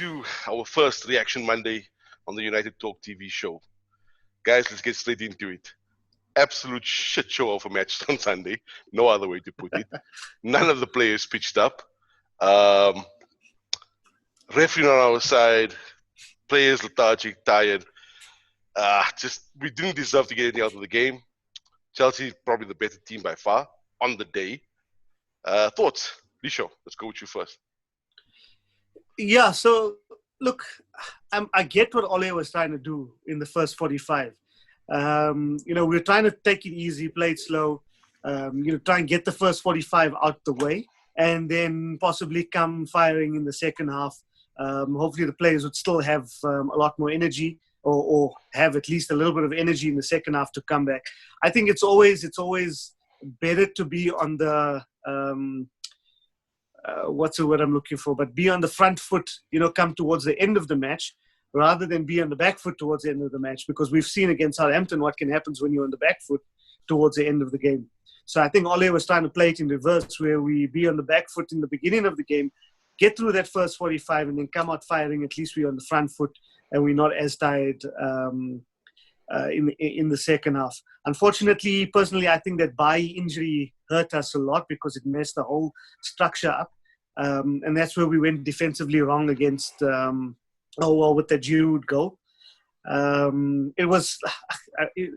to our first Reaction Monday on the United Talk TV show. Guys, let's get straight into it. Absolute shit show of a match on Sunday. No other way to put it. None of the players pitched up. Referee on our side. Players lethargic, tired. We didn't deserve to get anything out of the game. Chelsea probably the better team by far on the day. Thoughts? Lisho, let's go with you first. Yeah, so look, I get what Ole was trying to do in the first 45. We're trying to take it easy, play it slow, try and get the first 45 out the way, and then possibly come firing in the second half. Hopefully the players would still have a lot more energy or have at least a little bit of energy in the second half to come back. I think it's always better to be on the what's the word I'm looking for? But be on the front foot, come towards the end of the match rather than be on the back foot towards the end of the match, because we've seen against Southampton what can happen when you're on the back foot towards the end of the game. So I think Ole was trying to play it in reverse, where we be on the back foot in the beginning of the game, get through that first 45 and then come out firing. At least we're on the front foot and we're not as tired in the second half. Unfortunately, personally, I think that Bailly injury hurt us a lot because it messed the whole structure up. And that's where we went defensively wrong against, with the Giroud goal. It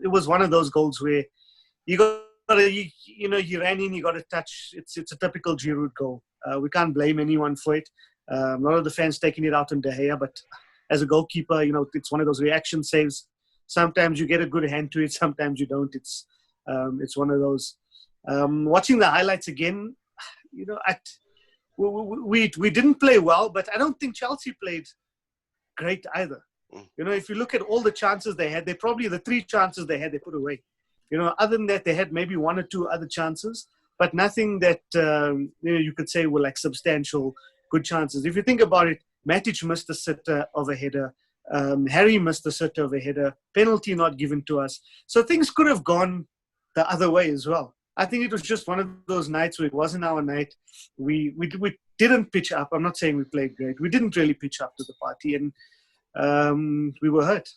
was one of those goals where you ran in, you got to touch. It's a typical Giroud goal. We can't blame anyone for it. A lot of the fans taking it out on De Gea, but as a goalkeeper, it's one of those reaction saves. Sometimes you get a good hand to it, sometimes you don't. It's one of those. Watching the highlights again, we didn't play well, but I don't think Chelsea played great either. If you look at all the chances they had, the 3 chances they had, they put away. Other than that, they had maybe 1 or 2 other chances, but nothing that you could say were like substantial good chances. If you think about it, Matic missed a sitter of a header. Harry missed a sitter of a header. Penalty not given to us. So things could have gone the other way as well. I think it was just one of those nights where it wasn't our night. We didn't pitch up. I'm not saying we played great. We didn't really pitch up to the party, and we were hurt.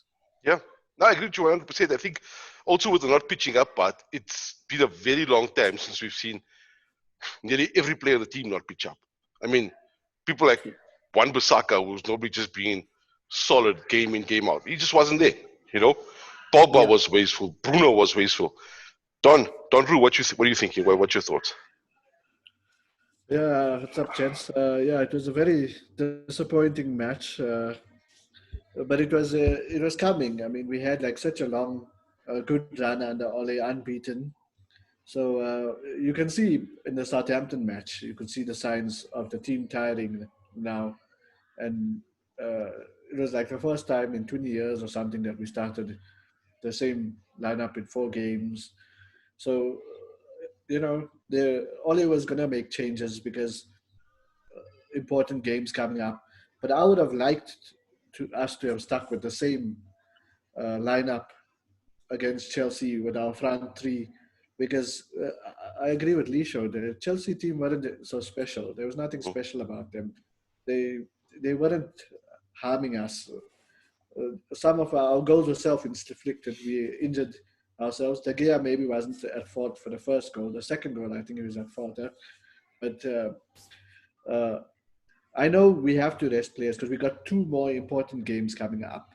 Yeah. No, I agree with you 100%. I think also with the not pitching up part, it's been a very long time since we've seen nearly every player of the team not pitch up. I mean, people like Wan-Bissaka, who's normally just being solid game in, game out. He just wasn't there, Pogba was wasteful. Bruno was wasteful. Don Rue, what are you thinking? What's your thoughts? Yeah, what's up, gents? It was a very disappointing match, but it was coming. I mean, we had like such a long, good run under Ole, unbeaten. So you can see in the Southampton match, you could see the signs of the team tiring now, and it was like the first time in 20 years or something that we started the same lineup in 4 games. So, Ole was going to make changes because important games coming up. But I would have liked us to have stuck with the same lineup against Chelsea with our front 3, because I agree with Lisho. The Chelsea team weren't so special. There was nothing special about them. They weren't harming us. Some of our goals were self-inflicted. We injured ourselves. De Gea maybe wasn't at fault for the first goal. The second goal, I think he was at fault. But I know we have to rest players because we got 2 more important games coming up.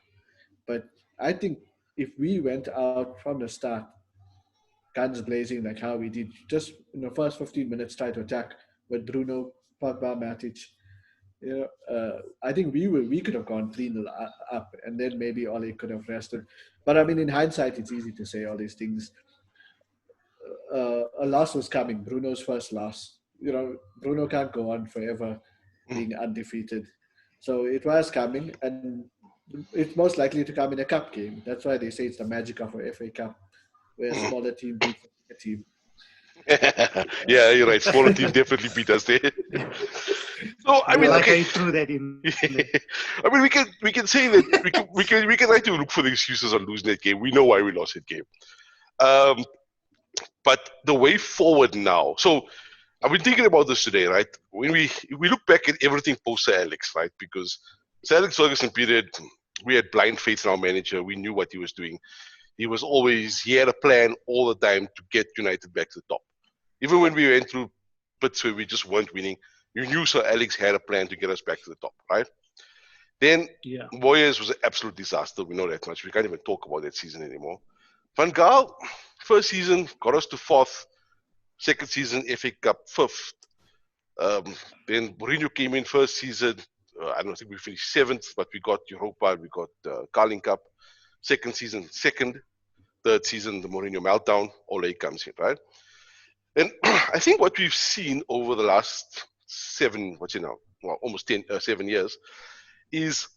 But I think if we went out from the start, guns blazing like how we did, just in the first 15 minutes try to attack with Bruno, Pogba, Matic, I think we could have gone 3-0 up, and then maybe Ole could have rested. But I mean, in hindsight, it's easy to say all these things. A loss was coming. Bruno's first loss. Bruno can't go on forever being undefeated. So it was coming, and it's most likely to come in a cup game. That's why they say it's the magic of a FA Cup, where a smaller team beats a team. Yeah, you're right. Smaller team definitely beat us there. So I mean, I threw that in. I mean, we can say that we can try to look for the excuses on losing that game. We know why we lost that game. But the way forward now. So I've been thinking about this today, right? When we look back at everything post Alex, right? Because So Alex Ferguson period, we had blind faith in our manager. We knew what he was doing. He had a plan all the time to get United back to the top. Even when we went through bits where we just weren't winning, you knew Sir Alex had a plan to get us back to the top, right? Then Warriors was an absolute disaster. We know that much. We can't even talk about that season anymore. Van Gaal, first season, got us to 4th. Second season, FA Cup, 5th. Then Mourinho came in first season. I don't think we finished 7th, but we got Europa, we got Carling Cup. Second season, 2nd. Third season, the Mourinho meltdown. Ole comes in, right? And I think what we've seen over the last 7 years, is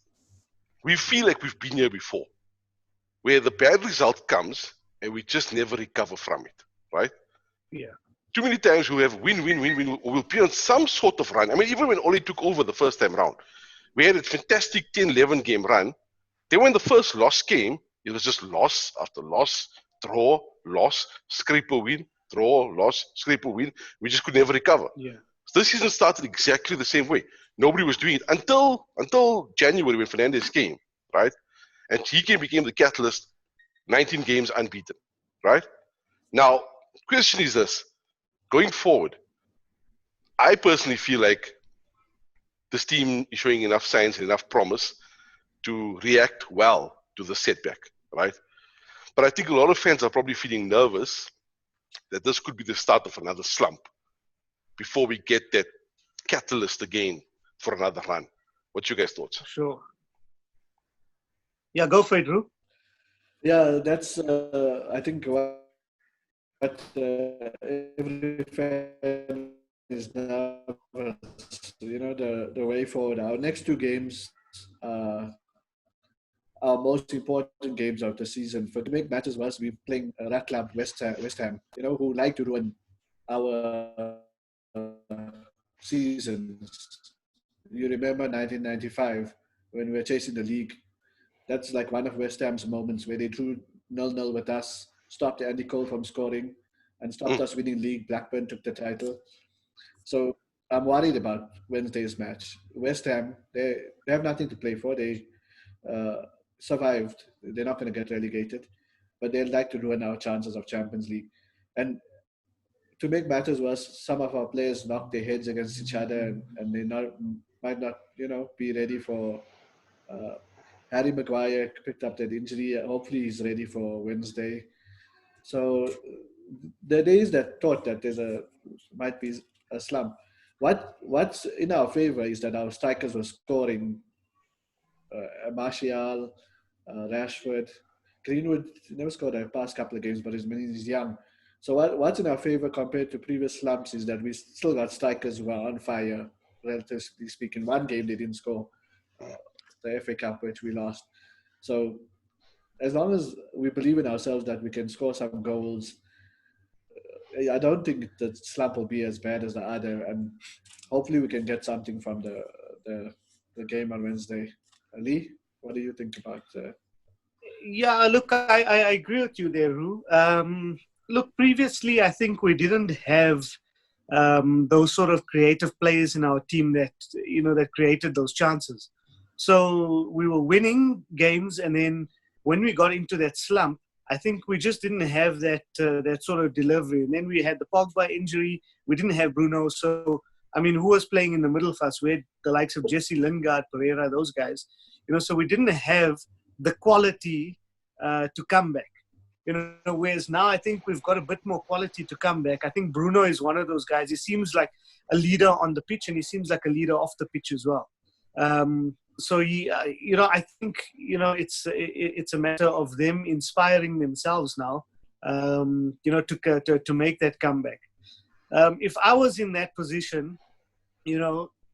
we feel like we've been here before, where the bad result comes and we just never recover from it, right? Yeah. Too many times we'll have win, we'll be on some sort of run. I mean, even when Ole took over the first time round, we had a fantastic 10-11 game run. Then when the first loss came, it was just loss after loss, draw, loss, scrape a win, draw, loss, scrape a win. We just could never recover. Yeah. So this season started exactly the same way. Nobody was doing it until January when Fernandes came, right? And he became the catalyst, 19 games unbeaten, right? Now, question is this. Going forward, I personally feel like this team is showing enough signs and enough promise to react well to the setback, right? But I think a lot of fans are probably feeling nervous that this could be the start of another slump before we get that catalyst again for another run. What's your guys' thoughts? Sure. Yeah, go for it, Drew. Yeah, that's I think what every fan is now, the way forward. Our next 2 games are our most important games of the season. To make matters worse, we're playing Rat Club West Ham, who like to ruin our seasons. You remember 1995 when we were chasing the league? That's like one of West Ham's moments where they drew 0-0 with us, stopped Andy Cole from scoring, and stopped us winning league. Blackburn took the title. So I'm worried about Wednesday's match. West Ham, they have nothing to play for. They survived. They're not going to get relegated, but they'd like to ruin our chances of Champions League. And to make matters worse, some of our players knocked their heads against each other, and they might not, be ready for. Harry Maguire picked up that injury. Hopefully, he's ready for Wednesday. So the days that thought that might be a slump. What's in our favor is that our strikers were scoring. Martial, Rashford, Greenwood never scored a past couple of games, but he's young. So what's in our favor compared to previous slumps is that we still got strikers who are on fire, relatively speaking. One game they didn't score, the FA Cup, which we lost. So as long as we believe in ourselves that we can score some goals, I don't think the slump will be as bad as the other, and hopefully we can get something from the game on Wednesday. Lee, what do you think about? Yeah, look, I agree with you there, Ru. Look, previously I think we didn't have those sort of creative players in our team that that created those chances. So we were winning games, and then when we got into that slump, I think we just didn't have that sort of delivery. And then we had the Pogba injury. We didn't have Bruno. So, I mean, who was playing in the middle for us? We had the likes of Jesse Lingard, Pereira, those guys. So we didn't have the quality to come back. Whereas now I think we've got a bit more quality to come back. I think Bruno is one of those guys. He seems like a leader on the pitch, and he seems like a leader off the pitch as well. So I think it's a matter of them inspiring themselves now, to make that comeback. If I was in that position,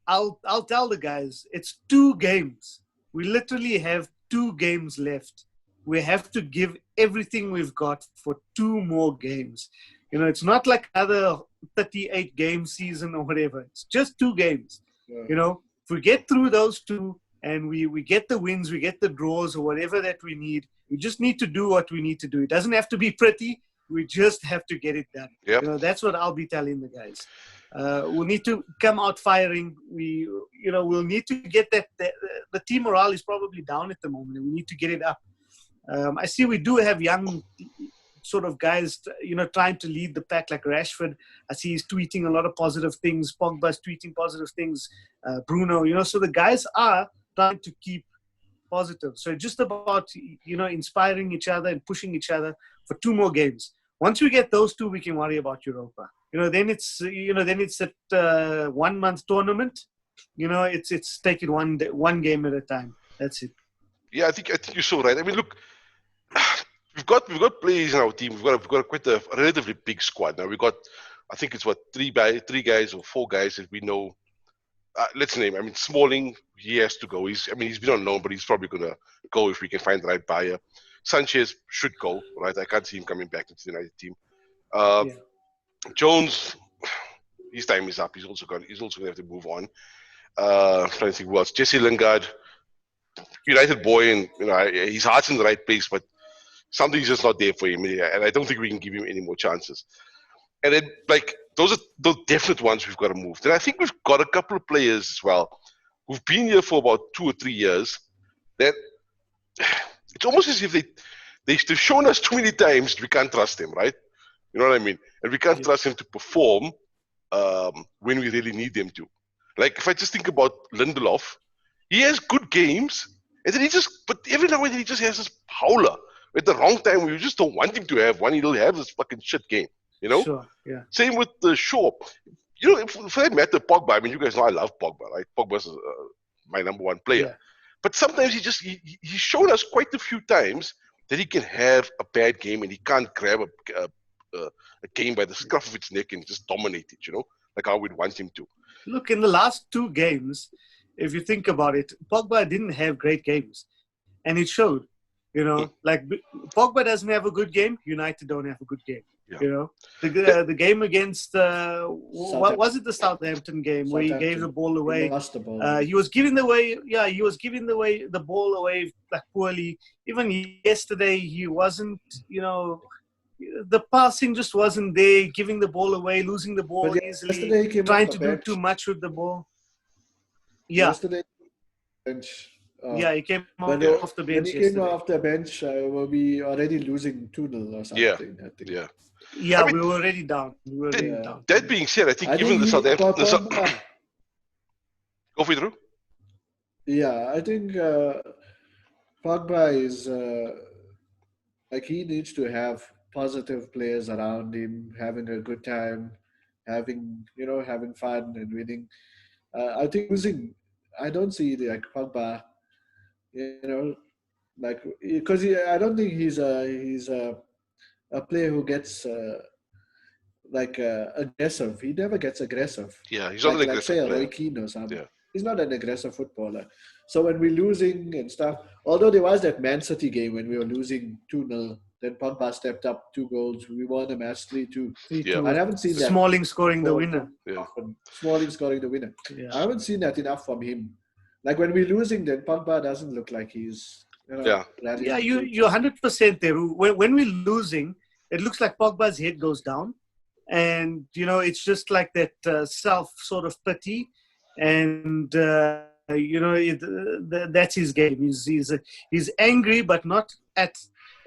I'll tell the guys it's 2 games. We literally have 2 games left. We have to give everything we've got for 2 more games. It's not like another 38 game season or whatever. It's just 2 games. Yeah. If we get through those 2 and we get the wins, we get the draws or whatever that we need, we just need to do what we need to do. It doesn't have to be pretty. We just have to get it done. Yep. That's what I'll be telling the guys. We'll need to come out firing. We'll need to get that. The team morale is probably down at the moment, and we need to get it up. I see we do have young sort of guys, trying to lead the pack like Rashford. I see he's tweeting a lot of positive things. Pogba's tweeting positive things. Bruno, so the guys are trying to keep positive. So just about, inspiring each other and pushing each other for 2 more games. Once we get those 2, we can worry about Europa. Then it's that 1 month tournament. It's take it one game at a time. That's it. Yeah, I think you're so right. I mean, look, we've got players in our team. We've got quite a relatively big squad now. We got, I think it's 3 guys or 4 guys that we know. Let's name. I mean, Smalling, he has to go. He's been on loan, but he's probably gonna go if we can find the right buyer. Sanchez should go, right? I can't see him coming back into the United team. Jones, his time is up. He's also gonna have to move on. I'm trying to think who else. Jesse Lingard, United boy, and his heart's in the right place, but something's just not there for him, and I don't think we can give him any more chances. And then, those are the definite ones we've got to move. Then I think we've got a couple of players as well who've been here for about 2 or 3 years that it's almost as if they've shown us too many times we can't trust them, right? You know what I mean? And we can't trust them to perform when we really need them to. Like, if I just think about Lindelof, he has good games, and then but every now and then he just has this howler at the wrong time. We just don't want him to have one. He'll have this fucking shit game, Sure, yeah. Same with the Shaw. For that matter, Pogba, I mean, you guys know I love Pogba, right? Pogba's my number 1 player. Yeah. But sometimes he's shown us quite a few times that he can have a bad game and he can't grab a game by the scruff of its neck and just dominate it, like how we'd want him to. Look, in the last 2 games, if you think about it, Pogba didn't have great games. And it showed, like Pogba doesn't have a good game, United don't have a good game. Yeah. The game against, what was it, the Southampton game where he gave the ball away? He lost the ball. He was giving the ball away like poorly. Even yesterday, he wasn't, the passing just wasn't there, giving the ball away, losing the ball easily, trying to do too much with the ball. Yeah. Yesterday, bench. He came off the bench. When he came off the bench, we'll be already losing 2-0 or something. Yeah. I think. Yeah, we were already down. Down. That being said, I think given the Southampton... Go for it, Drew. Yeah, I think Pogba is... he needs to have positive players around him, having a good time, having fun and winning. I think losing... I don't see Pogba, because I don't think he's a player who gets aggressive. He never gets aggressive. Yeah, he's not an aggressive say player. Roy Keane or something. Yeah. He's not an aggressive footballer. So when we're losing and stuff, although there was that Man City game when we were losing 2-0, then Pogba stepped up 2 goals. We won the match 3-2. Yeah. I haven't seen that. Smalling scoring the winner. Yeah. Smalling scoring the winner. Yeah. I haven't seen that enough from him. Like when we're losing, then Pogba doesn't look like he's... you're 100% there. When we're losing, it looks like Pogba's head goes down. And, it's just like that self sort of pity. And, that's his game. He's angry, but not at...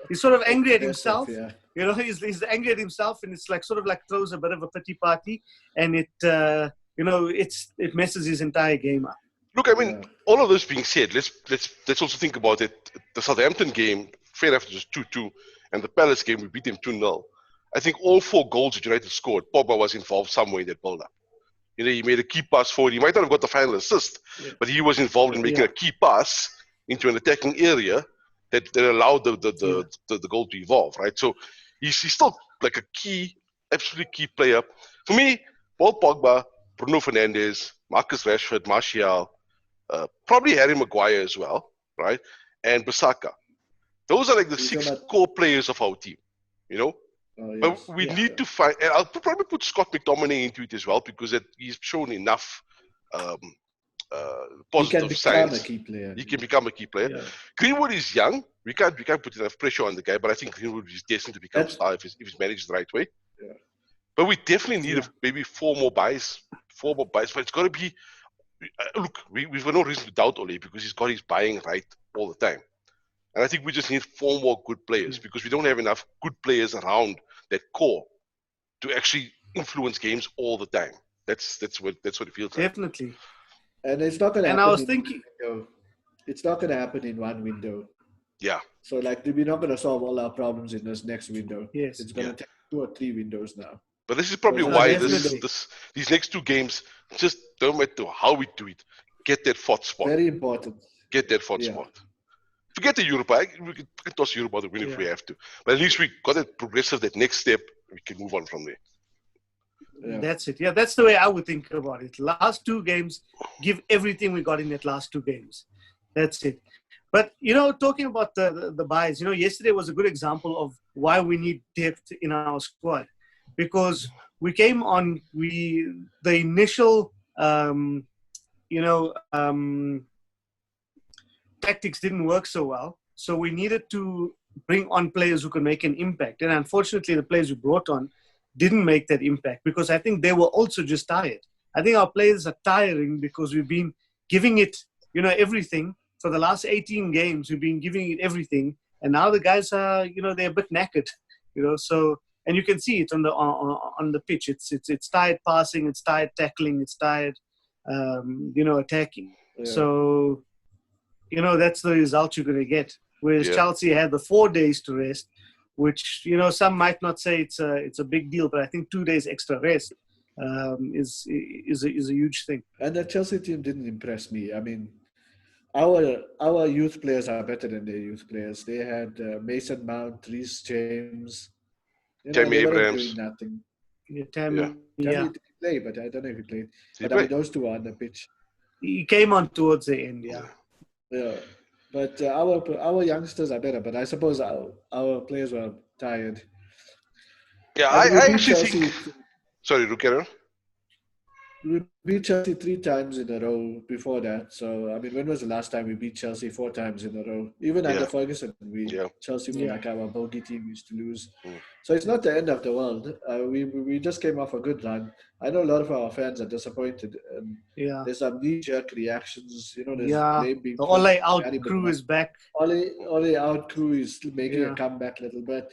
He's sort of angry at himself. Yeah. He's angry at himself, and it's sort of throws a bit of a pity party. And it messes his entire game up. Look, I mean, all of this being said, let's also think about it. The Southampton game, fair enough, it was 2-2, and the Palace game, we beat them 2-0. I think all 4 goals that United scored, Pogba was involved somewhere in that build-up. He made a key pass forward. He might not have got the final assist, but he was involved in making a key pass into an attacking area that allowed the goal to evolve, right? So he's still a absolutely key player. For me, Paul Pogba, Bruno Fernandes, Marcus Rashford, Martial, probably Harry Maguire as well, right? And Bissaka. Those are the 6 core players of our team, But we need to find, and I'll probably put Scott McTominay into it as well because he's shown enough positive signs. He can become a key player. Yeah. Greenwood is young. We can't put enough pressure on the guy, but I think Greenwood is destined to become a star if he's managed the right way. Yeah. But we definitely need maybe 4 more buys. 4 more buys. But it's got to be. Look, we've got no reason to doubt Ole because he's got his buying right all the time. And I think we just need 4 more good players because we don't have enough good players around that core to actually influence games all the time. That's what it feels like. Definitely. And it's not going to And happen. I was thinking, it's not going to happen in one window. Yeah. So like we're not going to solve all our problems in this next window. Yes. It's going to take 2 or 3 windows now. But this is probably So why definitely. these next 2 games, just don't matter how we do it, get that 4th spot. Very important. Get that 4th spot. Forget the Europa. We can toss Europa to win if we have to. But at least we got that progressive, that next step. We can move on from there. Yeah. That's it. Yeah, that's the way I would think about it. Last 2 games, give everything we got in that last 2 games. That's it. But, talking about the buys, yesterday was a good example of why we need depth in our squad. Because we came on, the initial, tactics didn't work so well. So we needed to bring on players who could make an impact. And unfortunately, the players we brought on didn't make that impact because I think they were also just tired. I think our players are tiring because we've been giving it, everything. For the last 18 games, we've been giving it everything. And now the guys are, they're a bit knackered, so, and you can see it on the pitch. It's tired passing, it's tired tackling, it's tired, attacking. Yeah. So, that's the result you're going to get. Whereas Chelsea had the 4 days to rest, which, some might not say it's a big deal, but I think 2 days extra rest is a huge thing. And the Chelsea team didn't impress me. I mean, our youth players are better than their youth players. They had Mason Mount, Reece James, Tammy they weren't Abrahams. doing nothing. Tammy did play, but I don't know if he played. Did But I mean, those 2 are on the pitch. He came on towards the end, Yeah, but our youngsters are better. But I suppose our players were tired. Yeah, I mean, I actually think. Sorry, Rukero. We beat Chelsea 3 times in a row before that. So, I mean, when was the last time we beat Chelsea 4 times in a row? Even under Ferguson, Chelsea were like our bogey team we used to lose. So it's not the end of the world. We just came off a good run. I know a lot of our fans are disappointed. And there's some knee-jerk reactions. There's blame being the Ole out crew is back. Ole out crew is making a comeback a little bit.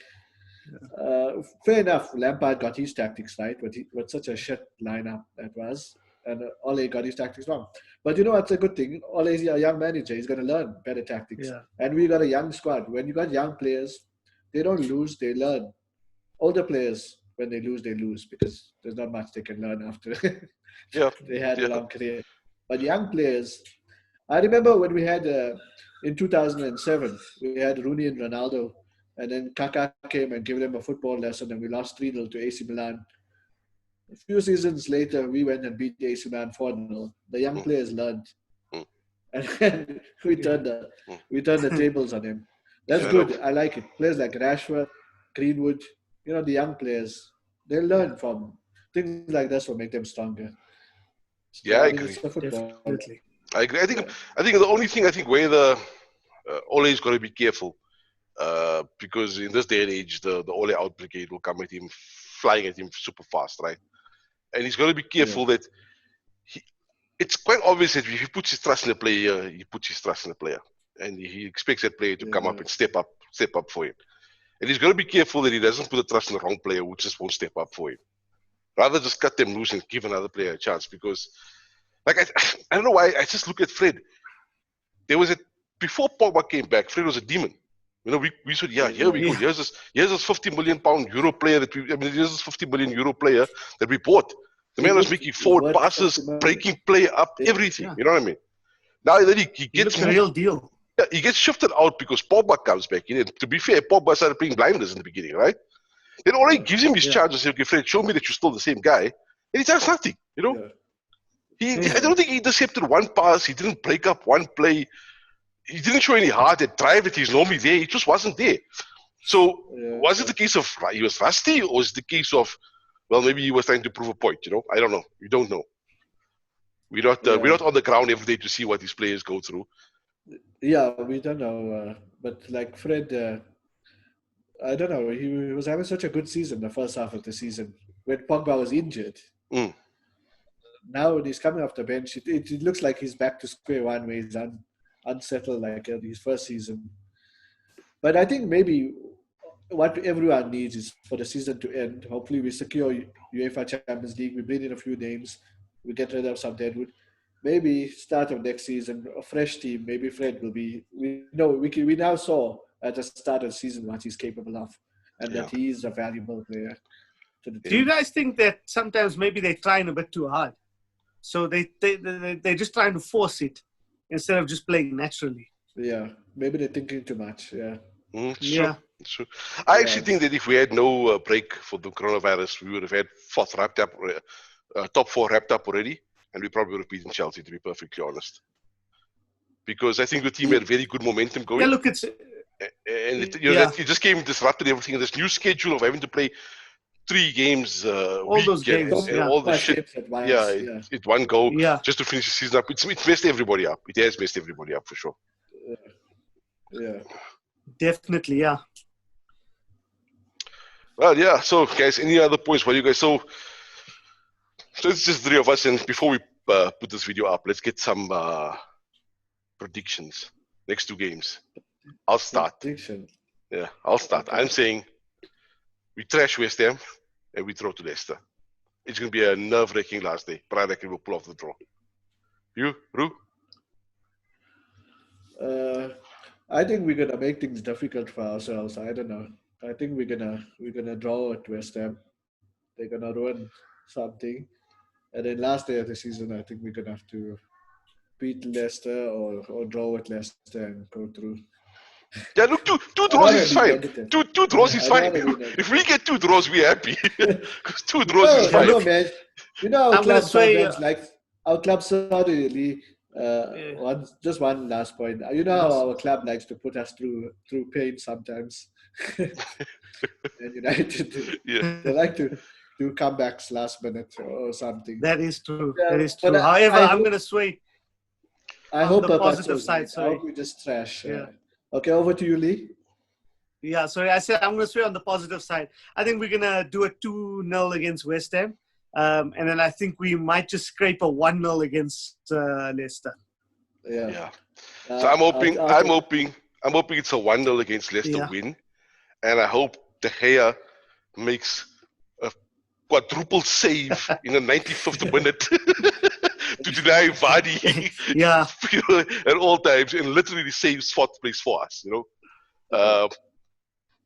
Fair enough, Lampard got his tactics right, but such a shit lineup that was, and Ole got his tactics wrong. But it's a good thing. Ole's a young manager; he's going to learn better tactics. And we got a young squad. When you got young players, they don't lose; they learn. Older players, when they lose because there's not much they can learn after they had a long career. But young players, I remember when we had in 2007, we had Rooney and Ronaldo. And then Kaká came and gave them a football lesson, and we lost 3-0 to AC Milan. A few seasons later, we went and beat AC Milan 4-0. The young players learned, and then we turned the tables on him. That's good. I like it. Players like Rashford, Greenwood, the young players, they learn from things like this will make them stronger. So, I agree. Definitely. I agree. I think the only thing where the Ole's got to be careful. Because in this day and age, the Ole out brigade will come at him, flying at him super fast, right? And he's got to be careful that it's quite obvious that if he puts his trust in a player, he puts his trust in a player, and he expects that player to come up and step up for him. And he's got to be careful that he doesn't put the trust in the wrong player who just won't step up for him. Rather just cut them loose and give another player a chance. Because, I don't know why, I just look at Fred. Before Pogba came back, Fred was a demon. We said, here we go. Here's this 50 million euro player here's this 50 million euro player that we bought. The man was making forward passes, breaking play up, everything. You know what I mean? Now then he gets a real deal. Yeah, he gets shifted out because Pogba comes back in. And to be fair, Pogba started playing blinders in the beginning, right? Then already gives him his chance and says, okay, Fred, show me that you're still the same guy. And he does nothing, I don't think he intercepted one pass. He didn't break up one play. He didn't show any heart. That drive that he's normally there, he just wasn't there. So was it the case of he was rusty, or was it the case of, well, maybe he was trying to prove a point? I don't know. We don't know. We're not on the ground every day to see what these players go through. Yeah, we don't know. But like Fred, I don't know. He was having such a good season the first half of the season. when Pogba was injured. Mm. Now when he's coming off the bench, it looks like he's back to square one where he's unsettled like his first season. But I think maybe what everyone needs is for the season to end. Hopefully we secure UEFA Champions League. We bring in a few names. We get rid of some deadwood. Maybe start of next season, a fresh team. Maybe Fred will be. We now saw at the start of the season what he's capable of, and that he is a valuable player to the team. Do you guys think that sometimes maybe they're trying a bit too hard? So they're just trying to force it instead of just playing naturally. Yeah, maybe they're thinking too much. Yeah. Yeah. Sure. I actually think that if we had no break for the coronavirus, we would have had top four wrapped up already, and we probably would have beaten Chelsea, to be perfectly honest. Because I think the team had very good momentum going. Yeah, look, it's... And it just came disrupted everything. This new schedule of having to play 3 games all those games, and all the shit. It one go just to finish the season up. It's messed everybody up. It has messed everybody up for sure. Yeah. Definitely, yeah. Well, yeah. So, guys, any other points? What do you guys? So it's just 3 of us, and before we put this video up, let's get some predictions. Next 2 games. I'll start. Prediction. Yeah, I'll start. I'm saying we trash West Ham and we throw to Leicester. It's going to be a nerve-wracking last day, but I reckon we'll pull off the draw. You, Roo? I think we're gonna make things difficult for ourselves. I don't know. I think we're gonna draw at West Ham. They're gonna ruin something, and then last day of the season, I think we're gonna have to beat Leicester or draw at Leicester and go through. Yeah, look, two draws is fine. Two draws is fine. If we get 2 draws, we're happy. Because 2 draws is fine. No, man. You know, our club certainly. Just one last point. You know how our club likes to put us through pain sometimes. And United, they like to do comebacks last minute or something. That is true. Yeah, that is true. However, I'm going to sway. I hope the positive side. I hope we just trash. Yeah. Okay, over to you, Lee. Yeah, sorry. I said I'm going to sway on the positive side. I think we're going to do a 2-0 against West Ham. And then I think we might just scrape a 1-0 against Leicester. Yeah. So I'm hoping it's a 1-0 against Leicester win, and I hope De Gea makes a quadruple save in the 95th minute to deny Vardy. At all times, and literally saves 4th place for us.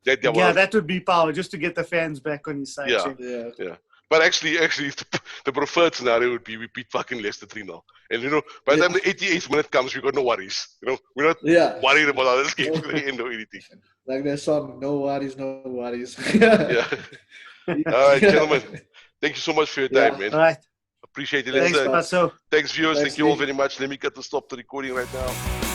That would be power, just to get the fans back on his side. Yeah. But actually, the preferred scenario would be we beat fucking Leicester 3-0. And, by the time the 88th minute comes, we've got no worries. We're not worried about how this game's going to end or anything. Like that song, no worries, no worries. Yeah. All right, gentlemen. Thank you so much for your time, man. All right. Appreciate it. Thanks, Thanks, viewers. Thank you all very much. Let me stop the recording right now.